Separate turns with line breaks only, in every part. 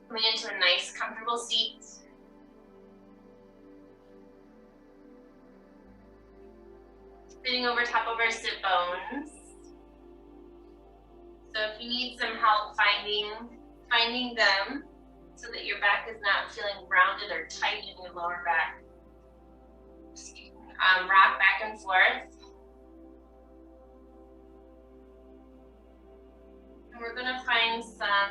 Coming into a nice, comfortable seat. Sitting over top of our sit bones. So if you need some help finding them so that your back is not feeling rounded or tight in your lower back, rock back and forth. And we're going to find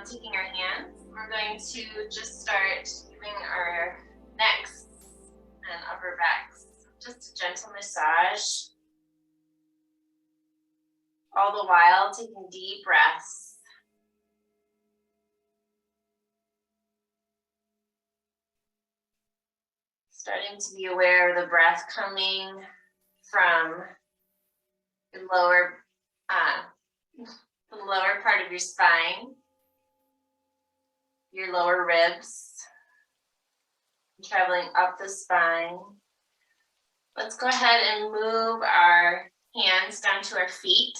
taking our hands, we're going to just start giving our necks and upper backs just a gentle massage. All the while taking deep breaths. Starting to be aware of the breath coming from the lower part of your spine, your lower ribs, traveling up the spine. Let's go ahead and move our hands down to our feet.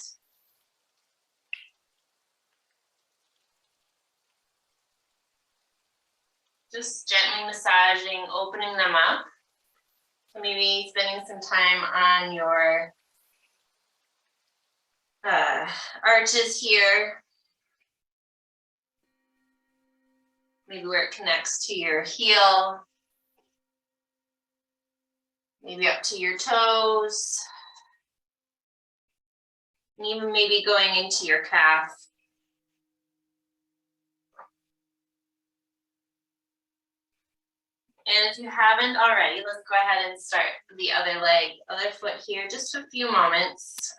Just gently massaging, opening them up. So maybe spending some time on your arches here. Maybe where it connects to your heel. Maybe up to your toes. And even maybe going into your calf. And if you haven't already, let's go ahead and start with the other leg, other foot here, just a few moments.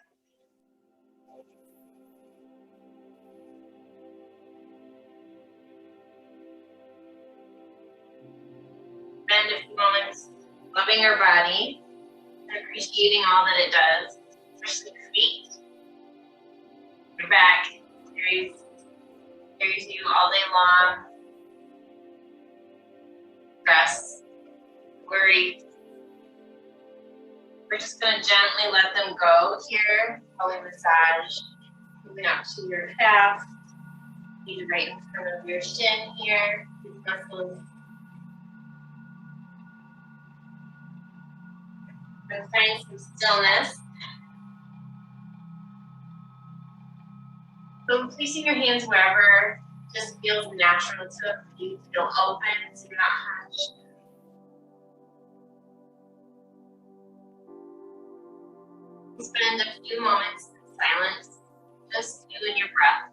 Spend a few moments loving your body and appreciating all that it does, especially your feet. Your back carries you all day long. Stress, worry. We're just going to gently let them go here while we massage. Moving up to your calf, maybe right in front of your shin here. These muscles. And find some stillness. So placing your hands wherever just feels natural to you. Feel open, so you're not hunched. Spend a few moments in silence, just you and your breath.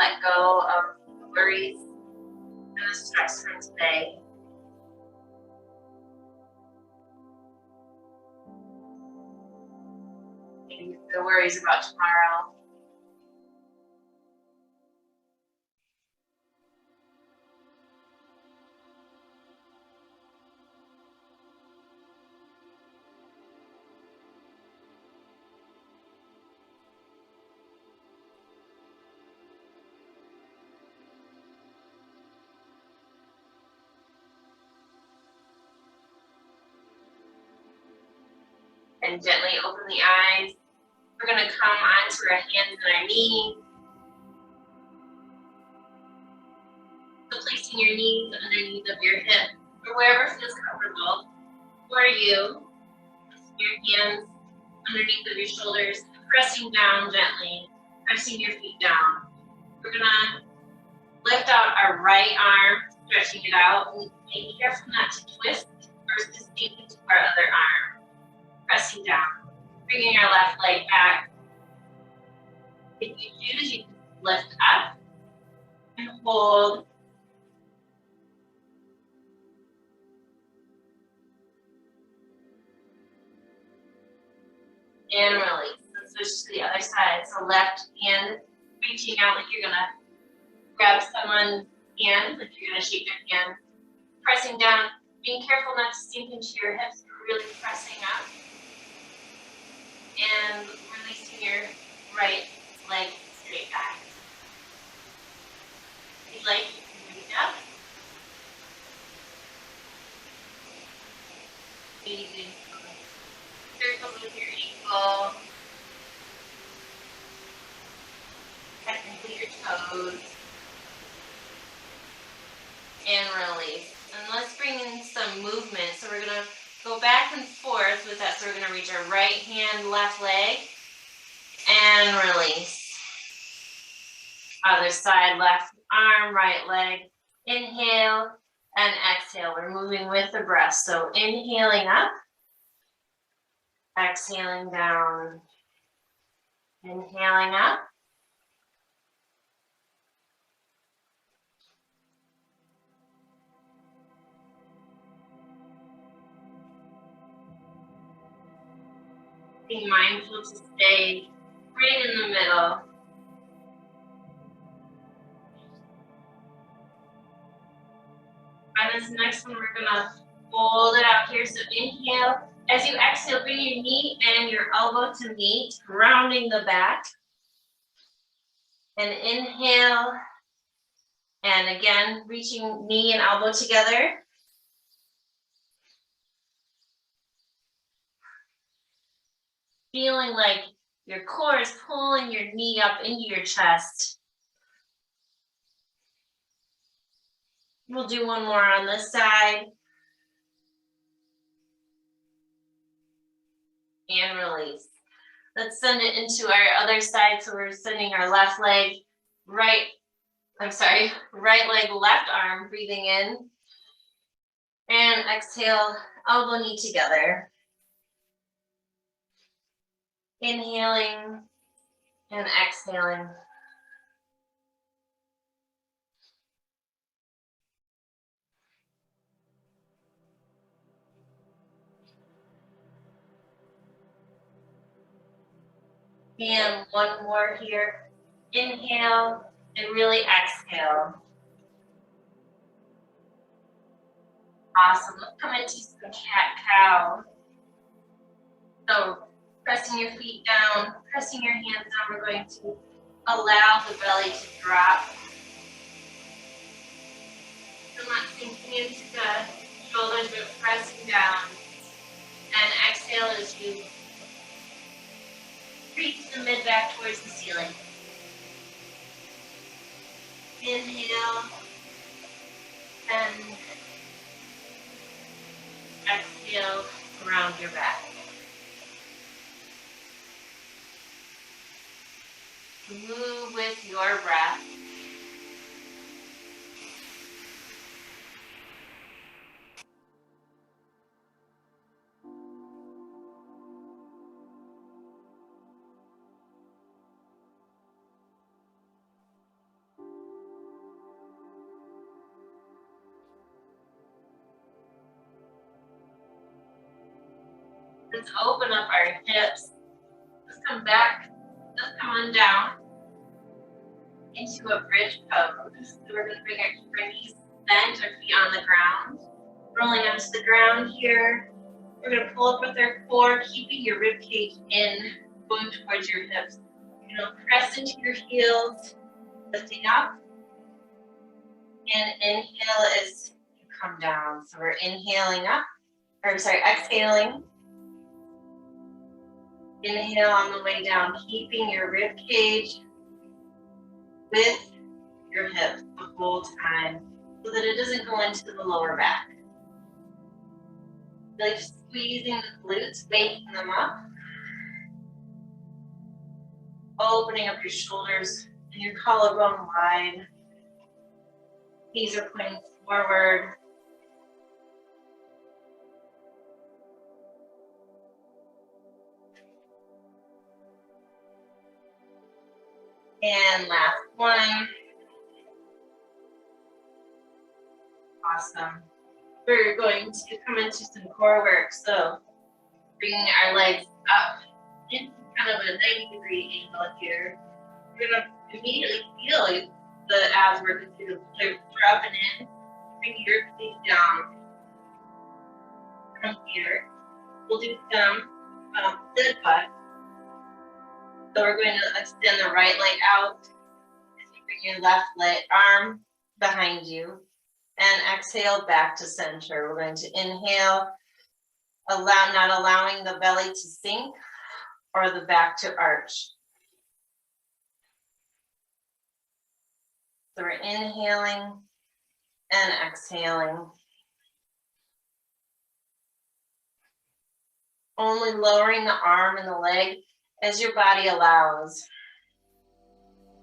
Let go of the worries and the stress from today. Maybe the worries about tomorrow. And gently open the eyes. We're going to come onto our hands and our knees. So placing your knees underneath of your hip, or wherever feels comfortable for you. Placing your hands underneath of your shoulders, pressing down gently, pressing your feet down. We're going to lift out our right arm, stretching it out, and be careful not to twist versus sink into our other arm. Pressing down, bringing our left leg back. If you choose, you can lift up and hold. And release. And switch to the other side. So left hand reaching out like you're gonna grab someone's hand, like you're gonna shake their hand. Pressing down, being careful not to sink into your hips, but really pressing up. And releasing your right leg straight back. If you'd like, you can bring it up. Maybe circle with your ankle. Technically your toes. and release. And let's bring in some movement. So we're gonna go back and forth with that. So we're gonna reach our right hand, left leg, and release. Other side, left arm, right leg. Inhale and exhale. We're moving with the breath. So inhaling up, exhaling down. Inhaling up. Being mindful to stay right in the middle. On this next one, we're gonna fold it out here. So inhale. As you exhale, bring your knee and your elbow to meet, rounding the back. And inhale. And again, reaching knee and elbow together. Feeling like your core is pulling your knee up into your chest. We'll do one more on this side. And release. Let's send it into our other side. So we're sending our left leg, right leg, left arm, breathing in. And exhale, elbow knee together. Inhaling and exhaling. And one more here. Inhale and really exhale. Awesome. Let's come into some cat-cow. So pressing your feet down, pressing your hands down, we're going to allow the belly to drop. So not sinking into the shoulders, but pressing down. And exhale as you reach the mid back towards the ceiling. Inhale and exhale around your back. Move with your breath. Let's open up our hips. Let's come back. Let's come on down into a bridge pose. So we're going to bring our knees bent, our feet on the ground. Rolling onto the ground here. We're going to pull up with our core, keeping your rib cage in, going towards your hips. You're going to press into your heels, lifting up. And inhale as you come down. So we're inhaling up, exhaling. Inhale on the way down, keeping your rib cage with your hips the whole time so that it doesn't go into the lower back. Like squeezing the glutes, waking them up. Opening up your shoulders and your collarbone wide. Knees are pointing forward. And last one. Awesome. We're going to come into some core work. So bringing our legs up into kind of a 90-degree angle here. You're going to immediately feel the abs working through the glutes. We're up and in. Bring your feet down. From here, we'll do some sit butt. So we're going to extend the right leg out as you bring your left leg arm behind you and exhale back to center. We're going to inhale, not allowing the belly to sink or the back to arch. So we're inhaling and exhaling. Only lowering the arm and the leg as your body allows.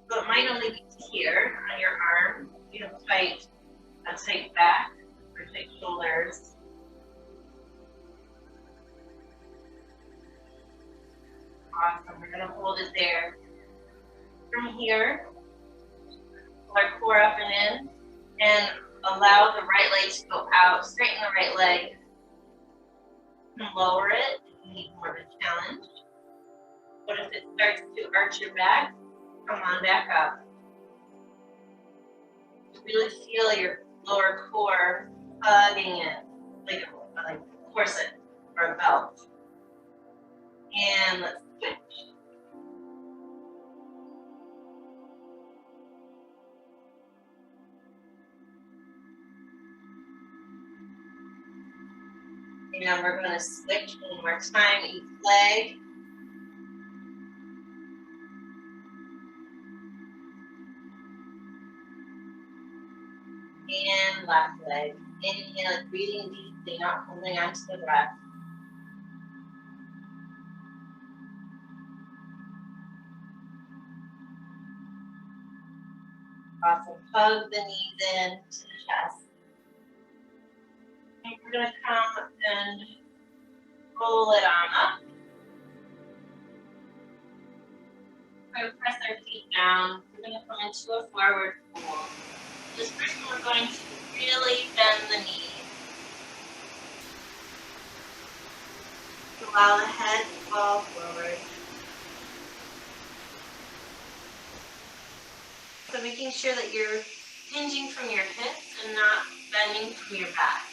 So it might only be here on your arm. You have a tight back or tight shoulders. Awesome. We're going to hold it there. From here, pull our core up and in, and allow the right leg to go out. Straighten the right leg. And lower it if you need more of a challenge. But if it starts to arch your back, come on back up. Really feel your lower core hugging it like a corset or a belt. And let's switch. And we're going to switch one more time, each leg. And left leg. Inhale, breathing deeply, not holding on to the breath. Awesome. Hug the knees in to the chest. And we're going to come and roll it on up. We're going to press our feet down. We're going to come into a forward fold. This person, we're going to really bend the knees. Allow the head to fall forward. So making sure that you're hinging from your hips and not bending from your back.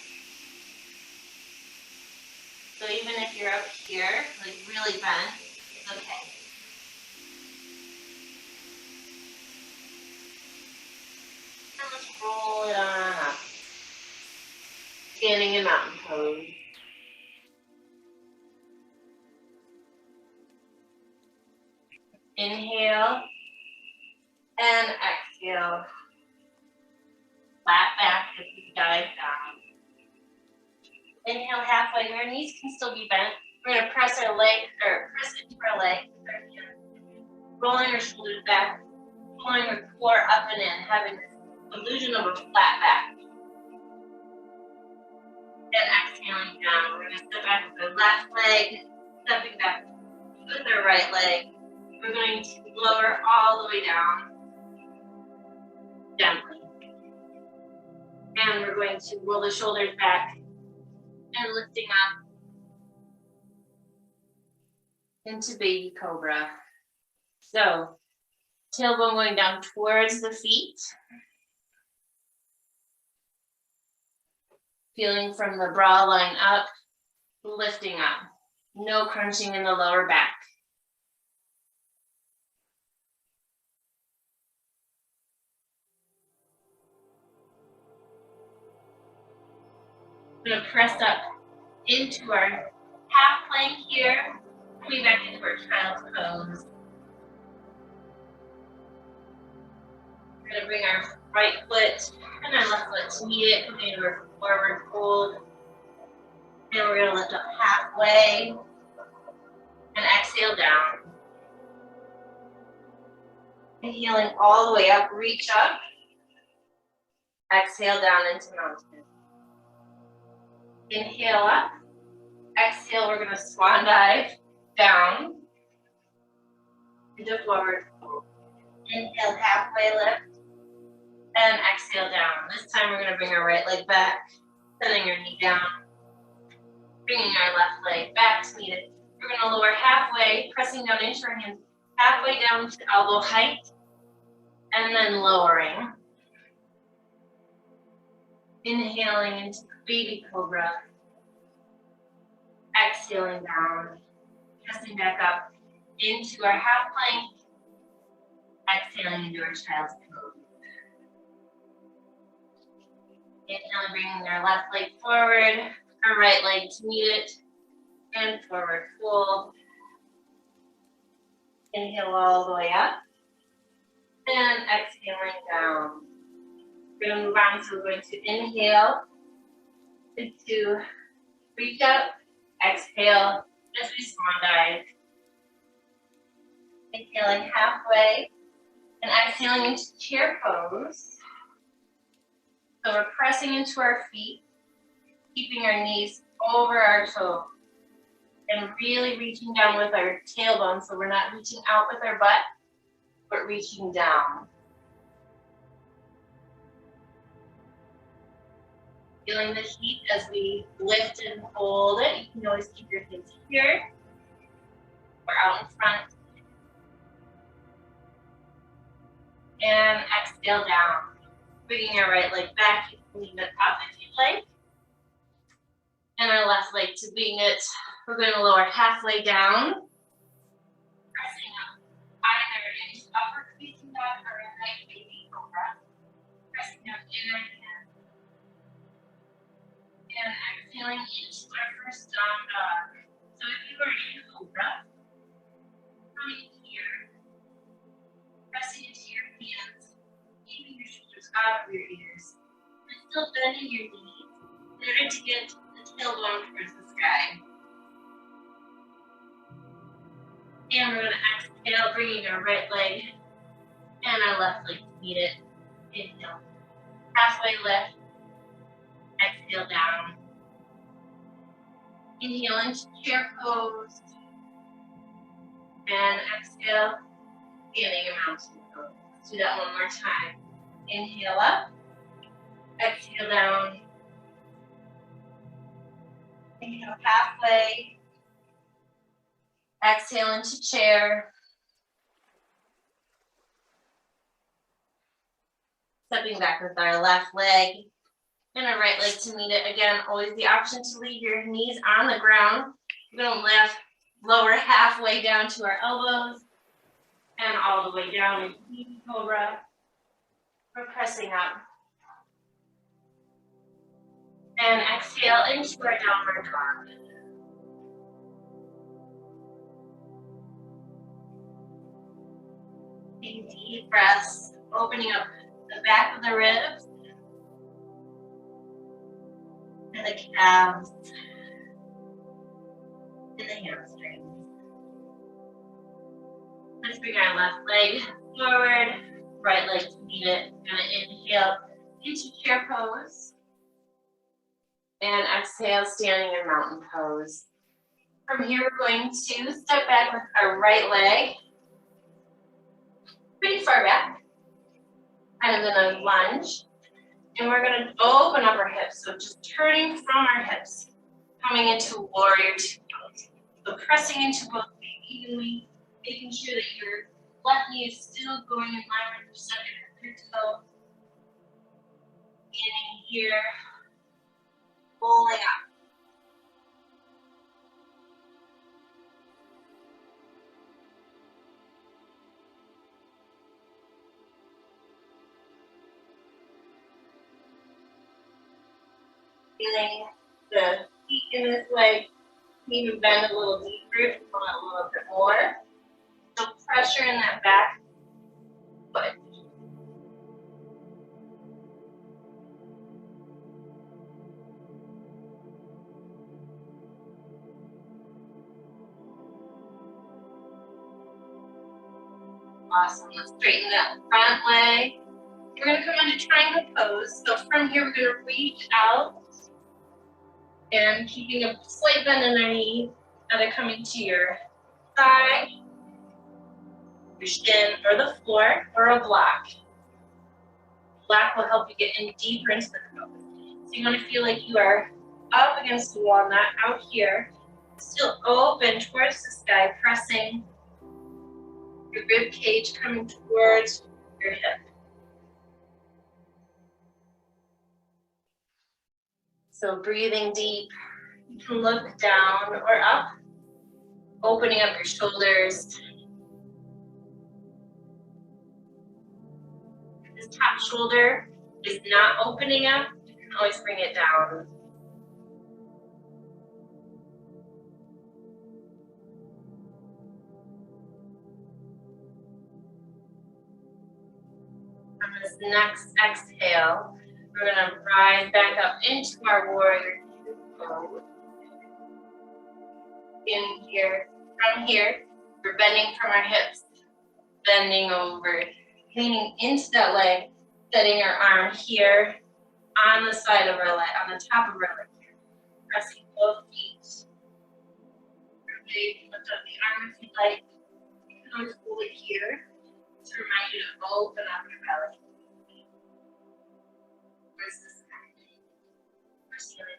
So even if you're up here, like really bent, it's okay. And let's roll it on up. Standing in mountain pose. Inhale and exhale. Flat back as you dive down. Inhale halfway. Your knees can still be bent. We're going to press our leg, or press into our leg. Rolling our shoulders back. Pulling our core up and in. Having this illusion of a flat back. And exhaling down. We're going to step back with our left leg. Stepping back with our right leg. We're going to lower all the way down. Gently. And we're going to roll the shoulders back and lifting up into baby cobra. So, tailbone going down towards the feet. Feeling from the bra line up, lifting up. No crunching in the lower back. We're going to press up into our half plank here, coming back into our child's pose. We're going to bring our right foot and our left foot to meet it, coming into our forward fold. And we're going to lift up halfway and exhale down. Inhaling all the way up, reach up. Exhale down into mountain. Inhale up. Exhale, we're going to swan dive down into forward fold. Inhale, halfway lift. And exhale down. This time we're going to bring our right leg back, sending your knee down. Bringing our left leg back to meet it. We're going to lower halfway, pressing down into our hands, halfway down to elbow height, and then lowering. Inhaling into baby cobra. Exhaling down, pressing back up into our half plank. Exhaling into our child's pose. Inhaling, bringing our left leg forward, our right leg to meet it, and forward fold. Inhale all the way up, and exhaling down. We're going to move on, so we're going to inhale into reach up, exhale as we swan dive. Inhaling halfway and exhaling into chair pose. So we're pressing into our feet, keeping our knees over our toes, and really reaching down with our tailbone, so we're not reaching out with our butt, but reaching down. Feeling the heat as we lift and hold it. You can always keep your hands here or out in front. And exhale down. Bringing our right leg back. You can leave it up if you'd like. And our left leg to wing it. We're going to lower halfway down. Pressing up either into upward facing dog or a right baby cobra. Pressing up in our hand. And exhaling into our first down dog. So if you are in cobra, coming here, pressing into your hands, keeping your shoulders out of your ears, and still bending your knees in order to get the tailbone towards the sky. And we're going to exhale, bringing our right leg and our left leg to meet it. Inhale, halfway lift, exhale down. Inhale into chair pose, and exhale, standing in mountain pose. Let's do that one more time. Inhale up, exhale down. Inhale halfway, exhale into chair. Stepping back with our left leg and our right leg to meet it. Again, always the option to leave your knees on the ground. We're going to lift, lower halfway down to our elbows and all the way down into baby cobra. We're pressing up. And exhale into our downward dog. Taking deep breaths, opening up the back of the ribs and the calves and the hamstrings. Let's bring our left leg forward, right leg to meet it. Gonna inhale into chair pose and exhale, standing in mountain pose. From here, we're going to step back with our right leg pretty far back. Kind of in a lunge, and we're going to open up our hips, so just turning from our hips, coming into warrior two pose. So pressing into both feet evenly, making sure that your left knee is still going in line with your center of your toe. Beginning here, rolling up. Feeling the feet in this leg, even bend a little deeper if you want a little bit more. So pressure in that back foot. Awesome. Let's straighten that front leg. We're going to come into triangle pose. So from here, we're going to reach out and keeping a slight bend in our knee, either coming to your thigh, your shin, or the floor, or a block. Block will help you get in deeper into the pose. So you want to feel like you are up against the wall, not out here. Still open towards the sky, pressing your rib cage coming towards your hip. So breathing deep, you can look down or up, opening up your shoulders. If this top shoulder is not opening up, you can always bring it down. I'm going to next exhale, we're going to rise back up into our warrior two pose. In here, from here, we're bending from our hips, bending over, leaning into that leg, setting our arm here on the side of our leg, on the top of our leg here, pressing both feet. You can lift up the arm if you'd like. You can always hold it here to remind you to open up your belly. Where's this guy? Where's the other?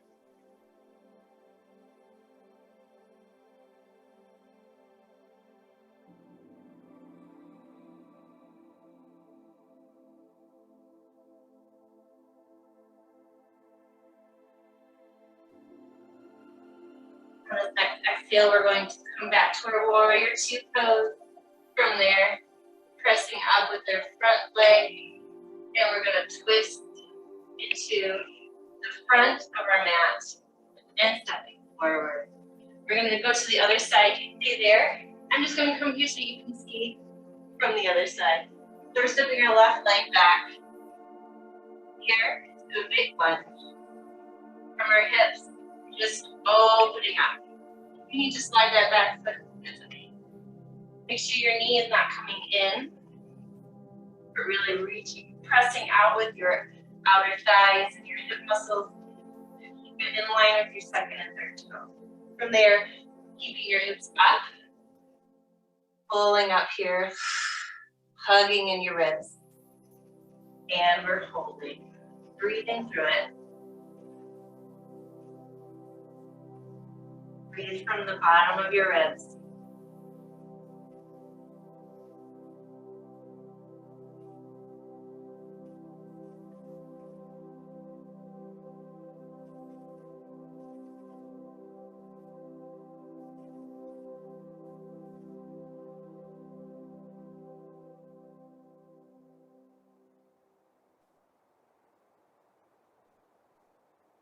On this next exhale, we're going to come back to our warrior two pose. From there, pressing up with their front leg, and we're going to twist into the front of our mat and stepping forward. We're going to go to the other side. You can stay there. I'm just going to come here so you can see from the other side. So we're stepping our left leg back. Here, to a big lunge. From our hips, just opening up. You need to slide that back so it's okay. Make sure your knee is not coming in, but really reaching, pressing out with your outer thighs and your hip muscles. Keep it in line with your second and third toe. From there, keeping your hips up, pulling up here, hugging in your ribs. And we're holding, breathing through it. Breathe from the bottom of your ribs.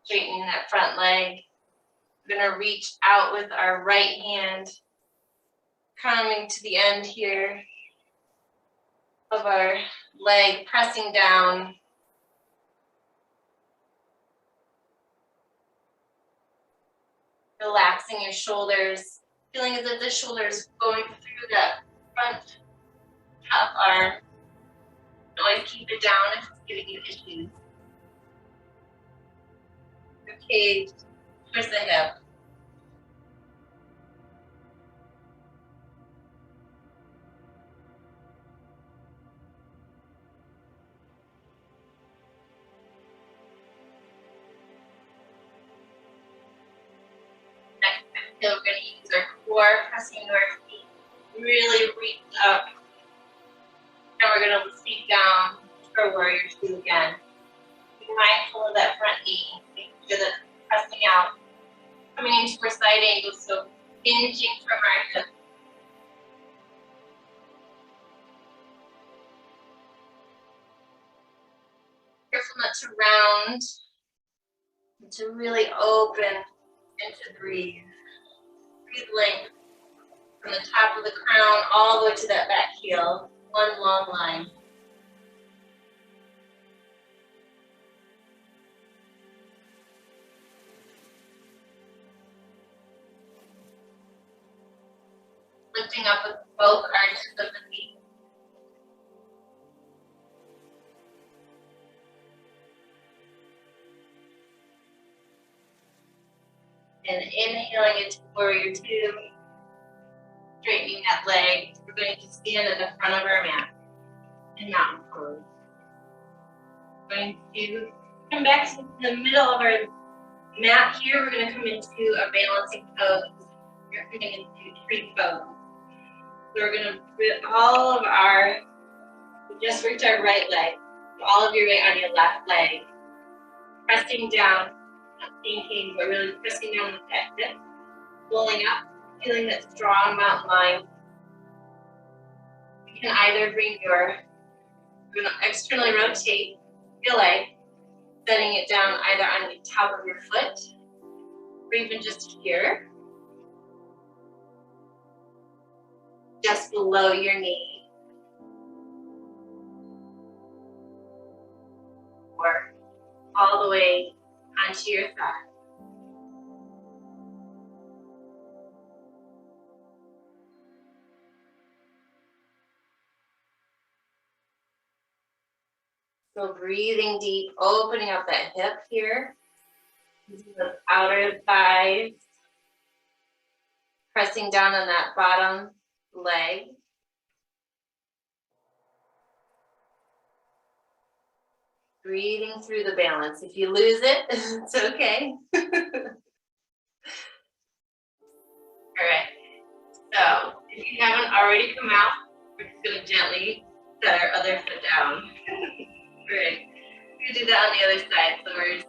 Straightening that front leg. We're going to reach out with our right hand, coming to the end here of our leg, pressing down. Relaxing your shoulders, feeling as if the shoulders going through that front top arm. Always keep it down if it's giving you issues. Okay, twist the hip. Next exhale, we're going to use our core, pressing into our feet. Really reach up. And we're going to feet down for warrior two again. Be mindful of that front knee. Make sure that it's pressing out. Coming into our side angle, so hinging from our hips. Careful not to round, and to really open and to breathe. Breathe length from the top of the crown all the way to that back heel. One long line. Lifting up with both arches of the feet. And inhaling into warrior two. Straightening that leg. We're going to stand at the front of our mat in mountain pose. We're going to come back to the middle of our mat here. We're going to come into a balancing pose. We're coming into tree pose. So we're going to put all of our, just reach our right leg, all of your weight on your left leg, pressing down, not thinking, but really pressing down with that hip, pulling up, feeling that strong mountain line. You can either bring your, you're going to externally rotate your leg, setting it down either on the top of your foot, or even just here, just below your knee. core all the way onto your thigh. So breathing deep, opening up that hip here, the outer thighs, pressing down on that bottom leg. Breathing through the balance. If you lose it, it's okay. All right. So if you haven't already come out, we're just going to gently set our other foot down. Great. We're going to do that on the other side. So we're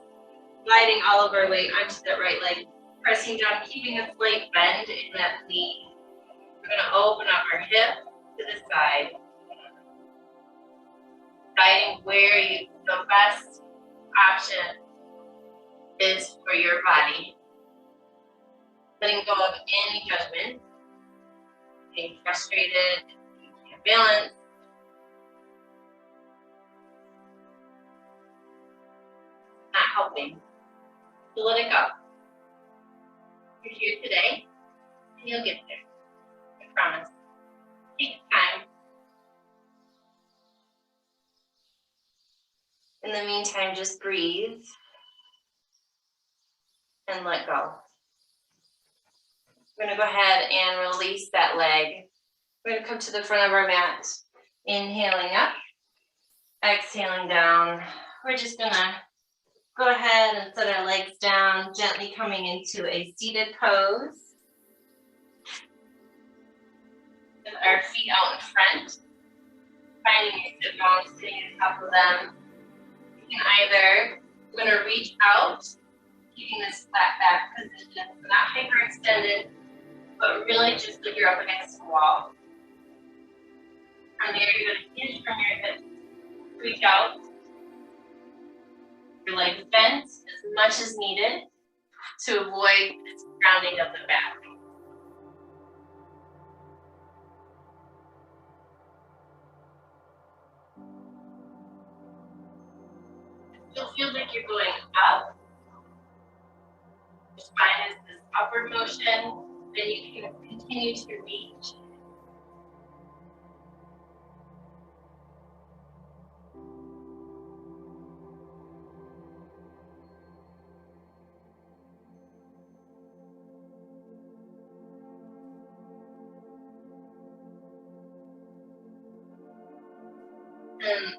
sliding all of our weight onto that right leg, pressing down, keeping a slight bend in that knee. We're going to open up our hip to the side, deciding where the best option is for your body. Letting go of any judgment, being frustrated, you can't balance. Not helping. So let it go. You're here today, and you'll get there. I promise. Take time. In the meantime, just breathe and let go. We're going to go ahead and release that leg. We're going to come to the front of our mat. Inhaling up, exhaling down. We're just going to go ahead and set our legs down, gently coming into a seated pose. With our feet out in front, finding your sit bones, sitting on top of them. You can either, we're going to reach out, keeping this flat back position, not hyperextended, but really just like you're up against the wall. From there, you're going to hinge from your hips, reach out. Your legs bent as much as needed to avoid this grounding of the back. It still feels like you're going up. Your spine is this upward motion, then you can continue to reach.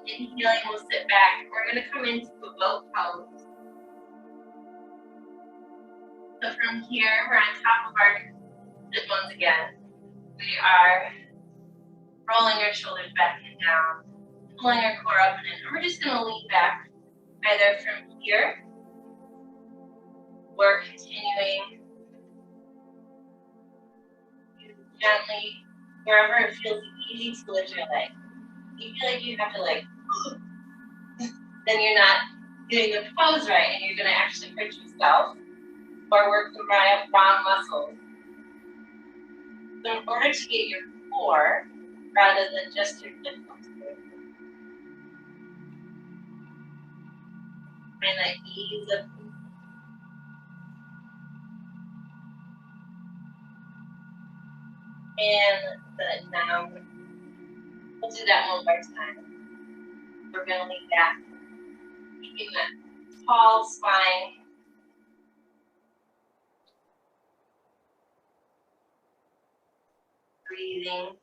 Inhaling, we'll sit back. We're going to come into a boat pose. So from here, we're on top of our sit bones again. We are rolling our shoulders back and down, pulling our core up and in. And we're just going to lean back either from here or continuing gently, wherever it feels easy to lift your leg. You feel like you have to then you're not getting the pose right and you're going to actually hurt yourself or work the wrong muscles. So in order to get your core rather than just your hip muscles, find that ease of and the down. We'll do that one more time. We're going to lean back, keeping that tall spine. Breathing.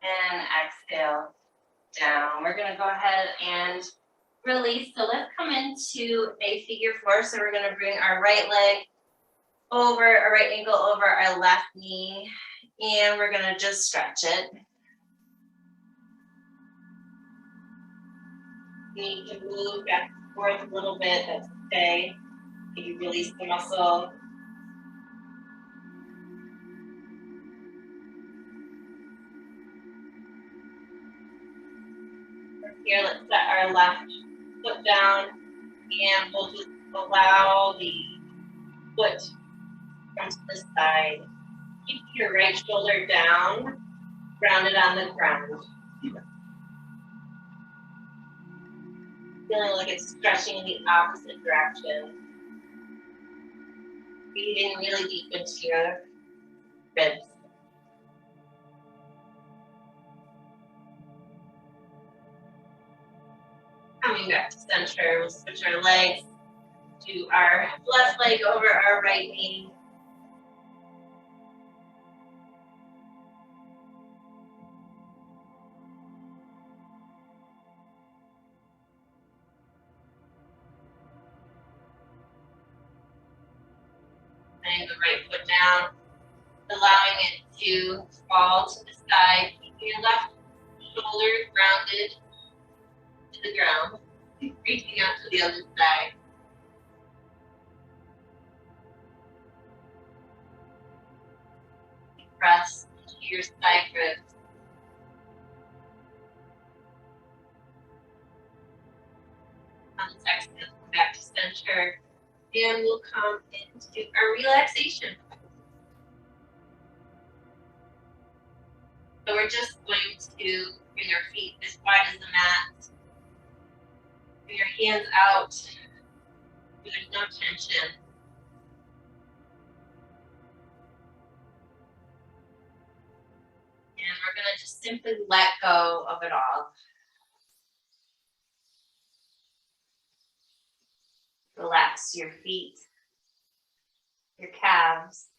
And exhale down. We're going to go ahead and release. So let's come into a figure four. So we're going to bring our right leg over, our right ankle over our left knee, and we're going to just stretch it. You need to move back and forth a little bit, that's okay. You release the muscle. Here, let's set our left foot down, and we'll just allow the foot to come to the side. Keep your right shoulder down. Grounded on the ground. Feeling like it's stretching in the opposite direction. Breathing really deep into your ribs. Coming back to center, we'll switch our legs. Do our left leg over our right knee. Laying the right foot down, allowing it to fall to the side. Keeping your left shoulder grounded to the ground. Reaching out to the other side. Press into your side ribs. On this exhale, come back to center. And we'll come into our relaxation. So we're just going to bring our feet as wide as the mat. Bring your hands out. There's no tension. And we're going to just simply let go of it all. Relax your feet, your calves,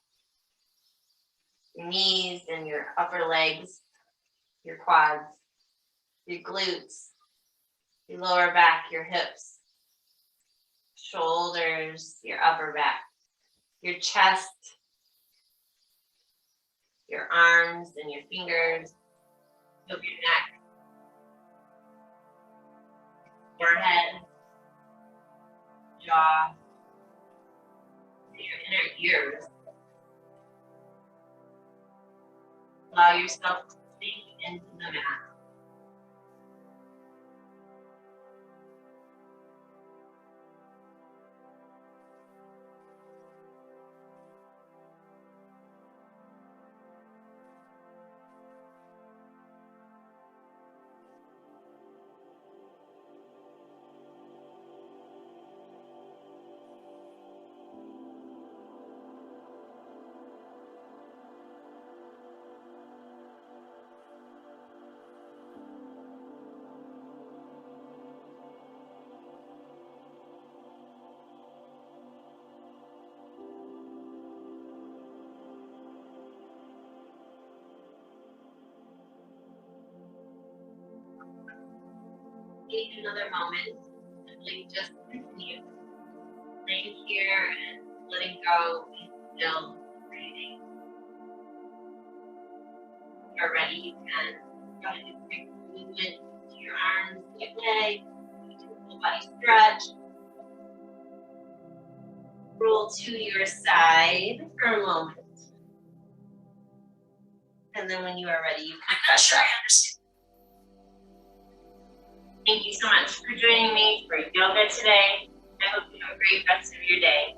your knees and your upper legs, your quads, your glutes, your lower back, your hips, shoulders, your upper back, your chest, your arms and your fingers, of your neck, forehead, jaw, your inner ears. Allow yourself to sink into the mat. Take another moment, simply just continue laying here and letting go and still breathing. If you're ready, you can go ahead and bring movement to your arms, your legs, do a full body stretch. Roll to your side for a moment. And then when you are ready, you can
I'm not sure I understand.
Thank you so much for joining me for yoga today. I hope you have a great rest of your day.